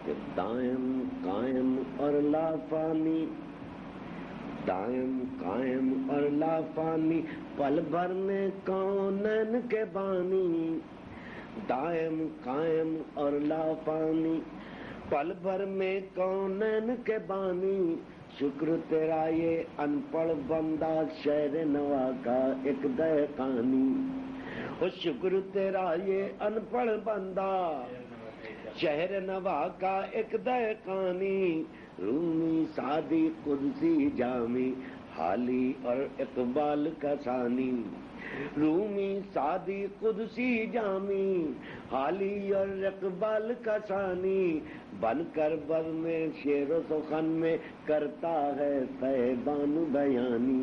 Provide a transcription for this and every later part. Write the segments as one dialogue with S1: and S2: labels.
S1: کہ دائم قائم اور لافانی، دائم قائم اور لافانی، پل بھر میں کونین کے بانی، دائم قائم اور لافانی، پل بھر میں کونین کے بانی، شکر تیرا یہ ان پڑھ بندہ شہر نوا کا ایک دہقانی، اور شکر تیرا یہ ان پڑھ بندہ شہر نوا کا ایک دہقانی، رومی سعدی قدسی جامی حالی اور اقبال کا ثانی، رومی سعدی قدسی جامی حالی اور اقبال کا ثانی، بن کر بز میں شعر و سخن میں کرتا ہے صاحبان بیانی،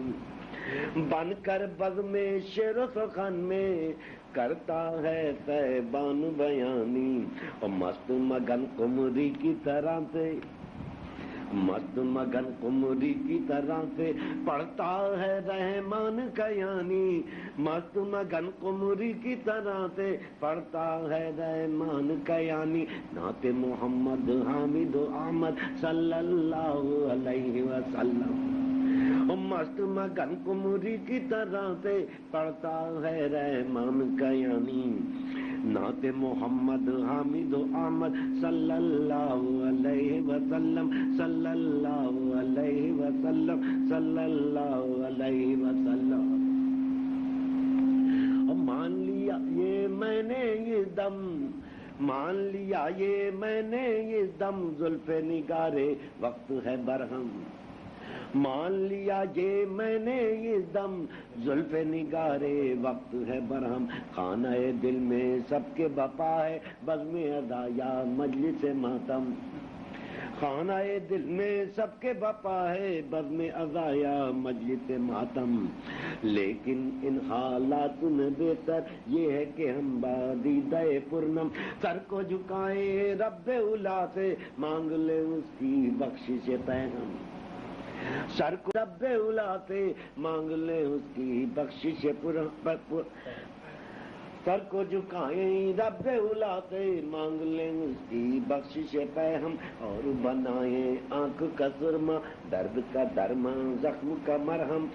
S1: بن کر بز میں شعر و سخن میں کرتا ہے صاحبان بیانی، اور مست مگن قمری کی طرح سے، مست مگن قمری کی طرح سے پڑھتا ہے رحمان کا یعنی، مست مگن قمری کی طرح سے پڑھتا ہے رحمان کا یعنی، نعت محمد حامد و احمد صلی اللہ علیہ وسلم، مست مگن قمری کی طرح سے پڑھتا ہے رحمان کا یعنی، نعت محمد حامد و احمد صلی اللہ علیہ وسلم، صلی اللہ علیہ وسلم، صلی اللہ علیہ وسلم۔ اور مان لیا یہ میں نے یہ دم، مان لیا یہ میں نے یہ دم، زلف نگارے وقت ہے برہم، مان لیا یہ میں نے یہ دم، زلف نگارے وقت ہے برہم، خانہ دل میں سب کے بپا ہے بزم ادا یا مجلس ماتم، خانہ دل میں سب کے بپا ہے بزم ادا یا مجلس ماتم، لیکن ان حالات میں بہتر یہ ہے کہ ہم بادیدہ پرنم سر کو جھکائیں رب اولا سے، مانگ لے اس کی بخشش پیغام، سر کو رب اولا سے مانگ لے اس کی بخشش سر کو جھکائیں رب اولا سے مانگ لیں اس کی بخشش پہ ہم، اور بنائیں آنکھ کا سرما درد کا درما زخم کا مرہم،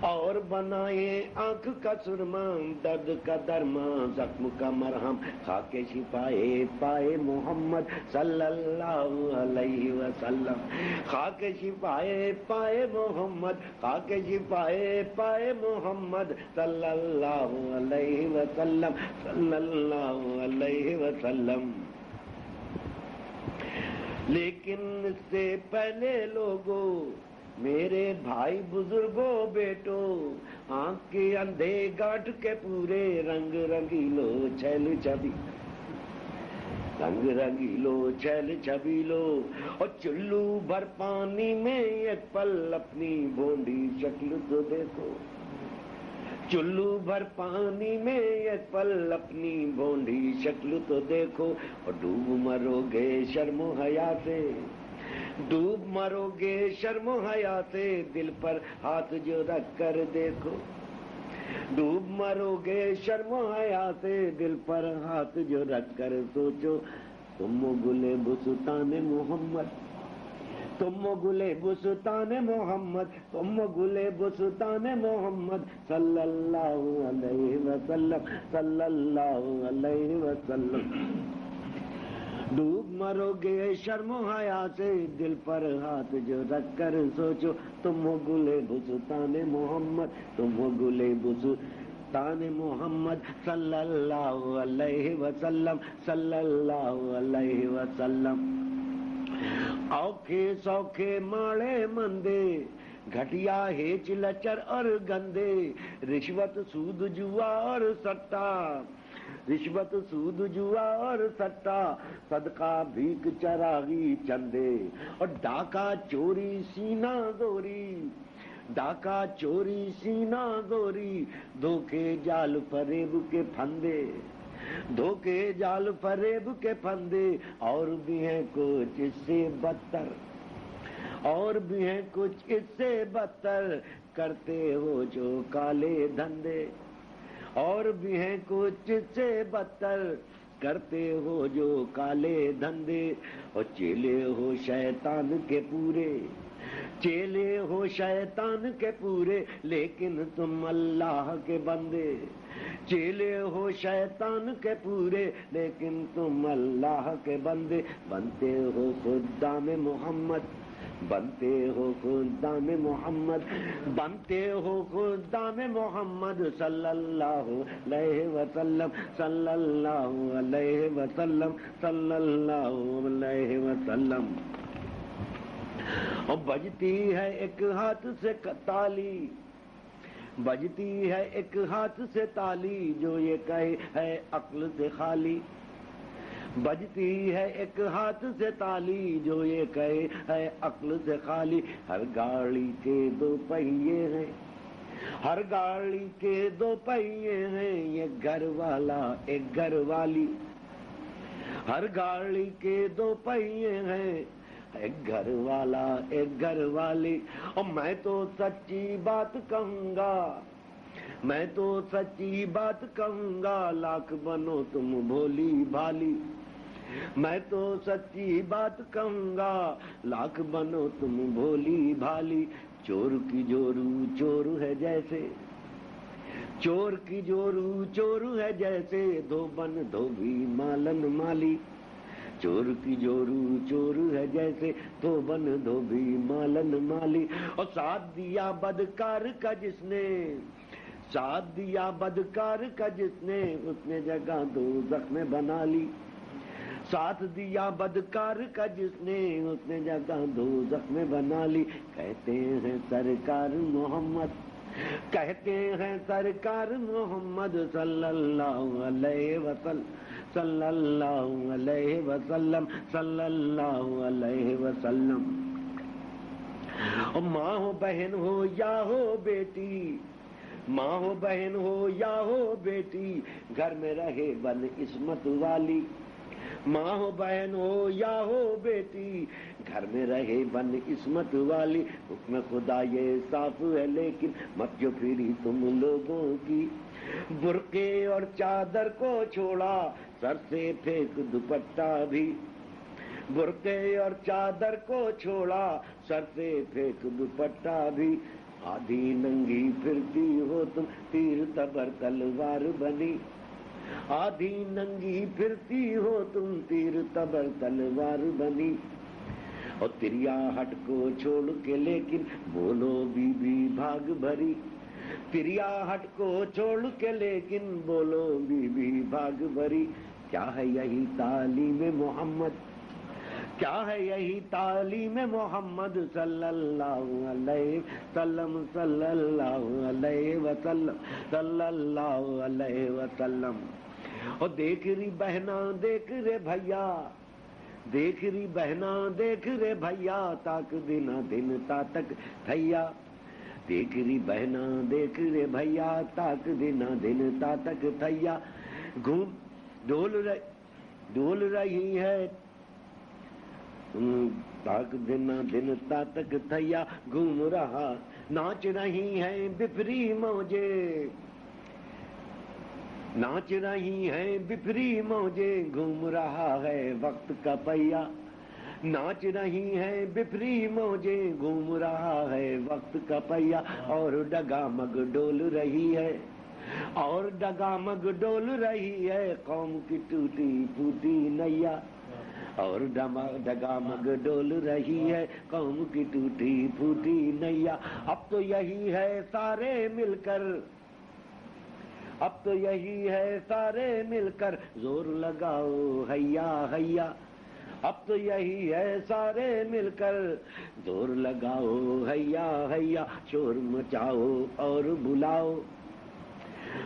S1: اور بنائیں آنکھ کا سرما درد کا درما زخم کا مرہم، خاک شفائے پائے محمد صلی اللہ علیہ وسلم، خاک شفائے پائے محمد، خاک شفائے پائے محمد صلی اللہ علیہ وسلم، صلی اللہ علیہ وسلم۔ لیکن اس سے پہلے لوگوں، میرے بھائی بزرگوں بیٹو، آنکھ کے اندھے گاٹھ کے پورے رنگ رنگیلو چھیل چھبی، رنگ رنگیلو چھیل چھبیلو، اور چلو بھر پانی میں ایک پل اپنی بونڈی شکل تو دیکھو، چلو بھر پانی میں ایک پل اپنی بونڈی شکل تو دیکھو، اور ڈوب مرو گے شرم و حیا سے، ڈوب مرو گے شرم و حیا سے، دل پر ہاتھ جو رکھ کر دیکھو، ڈوب مرو گے شرم و حیا سے، دل پر ہاتھ جو رکھ کر سوچو، تم گلے بستان محمد، تم گلے بستان محمد، تم گلے بستان محمد صلی اللہ علیہ وسلم، صلی اللہ علیہ وسلم، ڈوب مرو گے شرم و حیا سے، دل پر ہاتھ جو رکھ کر سوچو، تم گلے بستان محمد، تم گلے بستان محمد صلی اللہ علیہ وسلم، صلی اللہ علیہ وسلم۔ اوکھے سوکھے ماڑے مندے، گھٹیا ہیچ لچر اور گندے، رشوت سود جوا اور سٹا، رشوت سود جوا اور سٹا، صدقہ بھیک چراغی چندے، اور ڈاکہ چوری سینہ زوری، ڈاکہ چوری سینہ زوری، دھوکے جال فریب کے پھندے، دھوکے جال فریب کے پھندے، اور بھی ہیں کچھ اس سے بدتر، اور بھی ہیں کچھ اس سے بدتر، کرتے ہو جو کالے دھندے، اور بھی ہیں کچھ اس سے بدتر، کرتے ہو جو کالے دھندے، اور چیلے ہو شیطان کے پورے، چیلے ہو شیطان کے پورے، لیکن تم اللہ کے بندے، چیلے ہو شیطان کے پورے لیکن تم اللہ کے بندے، بنتے ہو خدام محمد، بنتے ہو خدام محمد، بنتے ہو خدام محمد صلی اللہ علیہ وسلم، صلی اللہ علیہ وسلم، صلی اللہ علیہ وسلم۔ اور بجتی ہے ایک ہاتھ سے تالی، بجتی ہے ایک ہاتھ سے تالی، جو یہ کہے ہے عقل سے خالی، بجتی ہے ایک ہاتھ سے تالی، جو یہ کہے ہے عقل سے خالی۔ ہر گاڑی کے دو پہیے ہیں، ہر گاڑی کے دو پہیے ہیں، ایک گھر والا ایک گھر والی، ہر گاڑی کے دو پہیے ہیں، ایک گھر والا ایک گھر والی۔ اور میں تو سچی بات کہوں گا، میں تو سچی بات کہوں گا، لاکھ بنو تم بھولی بھالی، میں تو سچی بات کہوں گا، لاکھ بنو تم بھولی بھالی۔ چور کی جورو چور ہے جیسے، چور کی جورو چور ہے جیسے، دو بن دو بھی مالن مالی، چور کی جورو چور ہے جیسے، دو بن دو بھی مالن مالی۔ اور ساتھ دیا بدکار کا جس نے، ساتھ دیا بدکار کا جس نے، اس نے جگہ دوزخ میں بنا لی، ساتھ دیا بدکار کا جس نے، اس نے جگہ دوزخ میں بنا لی۔ کہتے ہیں سرکار محمد، کہتے ہیں سرکار محمد صلی اللہ علیہ وسلم، صلی اللہ علیہ وسلم، صلی اللہ علیہ وسلم۔ اور ماں ہو بہن ہو یا ہو بیٹی، ماں ہو بہن ہو یا ہو بیٹی، گھر میں رہے بن عصمت والی، ماں ہو بہن ہو یا ہو بیٹی، گھر میں رہے بن عصمت والی۔ حکم خدا یہ صاف ہے لیکن مت جو پھری تم لوگوں کی، برقعے اور چادر کو چھوڑا، سر سے پھینک دوپٹہ بھی، برقعے اور چادر کو چھوڑا، سر سے پھینک دوپٹہ بھی۔ آدھی ننگی پھرتی ہو تم، تیر تبر تلوار بنی، آدھی ننگی پھرتی ہو تم، تیر تبر تلوار بنی۔ اور تریا ہٹ کو چھوڑ کے لیکن بولو بی بی بھاگ بھری، تریا ہٹ کو چھوڑ کے لیکن بولو بی بی بھاگ بھری۔ کیا ہے یہی تعلیم محمد، کیا ہے یہی تعلیم محمد صلی اللہ علیہ وسلم، صلی اللہ علیہ وسلم، صلی اللہ علیہ وسلم۔ اور دیکھ ری بہنا دیکھ رے بھیا، دیکھ ری بہنا دیکھ رے بھیا، تاک دن دن تا تک تھیا، دیکھ ری بہنا دیکھ رے بھیا، تاک دن دن تا تک تھیا۔ گھوم ڈول رہی ہے تاک دن دن تا تک تھیا، گھوم رہا ناچ رہی ہیں بفری موجے، ناچ رہی ہیں بفری موجے، گھوم رہا ہے وقت کا پہیا، ناچ رہی ہیں بفری موجے، گھوم رہا ہے وقت کا پہیا۔ اور ڈگامگ ڈول رہی ہے، اور ڈگامگ ڈول رہی ہے، قوم کی ٹوٹی پھوٹی نیا، اور ڈگامگ ڈول رہی ہے، قوم کی ٹوٹی پھوٹی نیا۔ اب تو یہی ہے سارے مل کر، اب تو یہی ہے سارے مل کر، زور لگاؤ ہیا ہیا، اب تو یہی ہے سارے مل کر، زور لگاؤ ہیا ہیا۔ شور مچاؤ اور بلاؤ،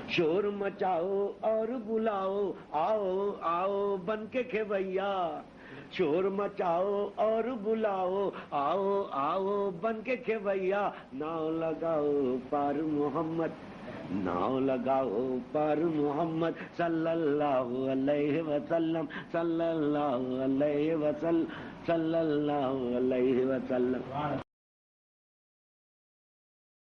S1: شور مچاؤ اور بلاؤ، آؤ آؤ بن کے کھویا، شور مچاؤ اور بلاؤ، آؤ آؤ بن کے کھویا۔ ناؤ لگاؤ پار محمد، ناؤ لگاؤ پار محمد صلی اللہ علیہ وسلم، صلی اللہ علیہ وسلم، صلی اللہ علیہ وسلم۔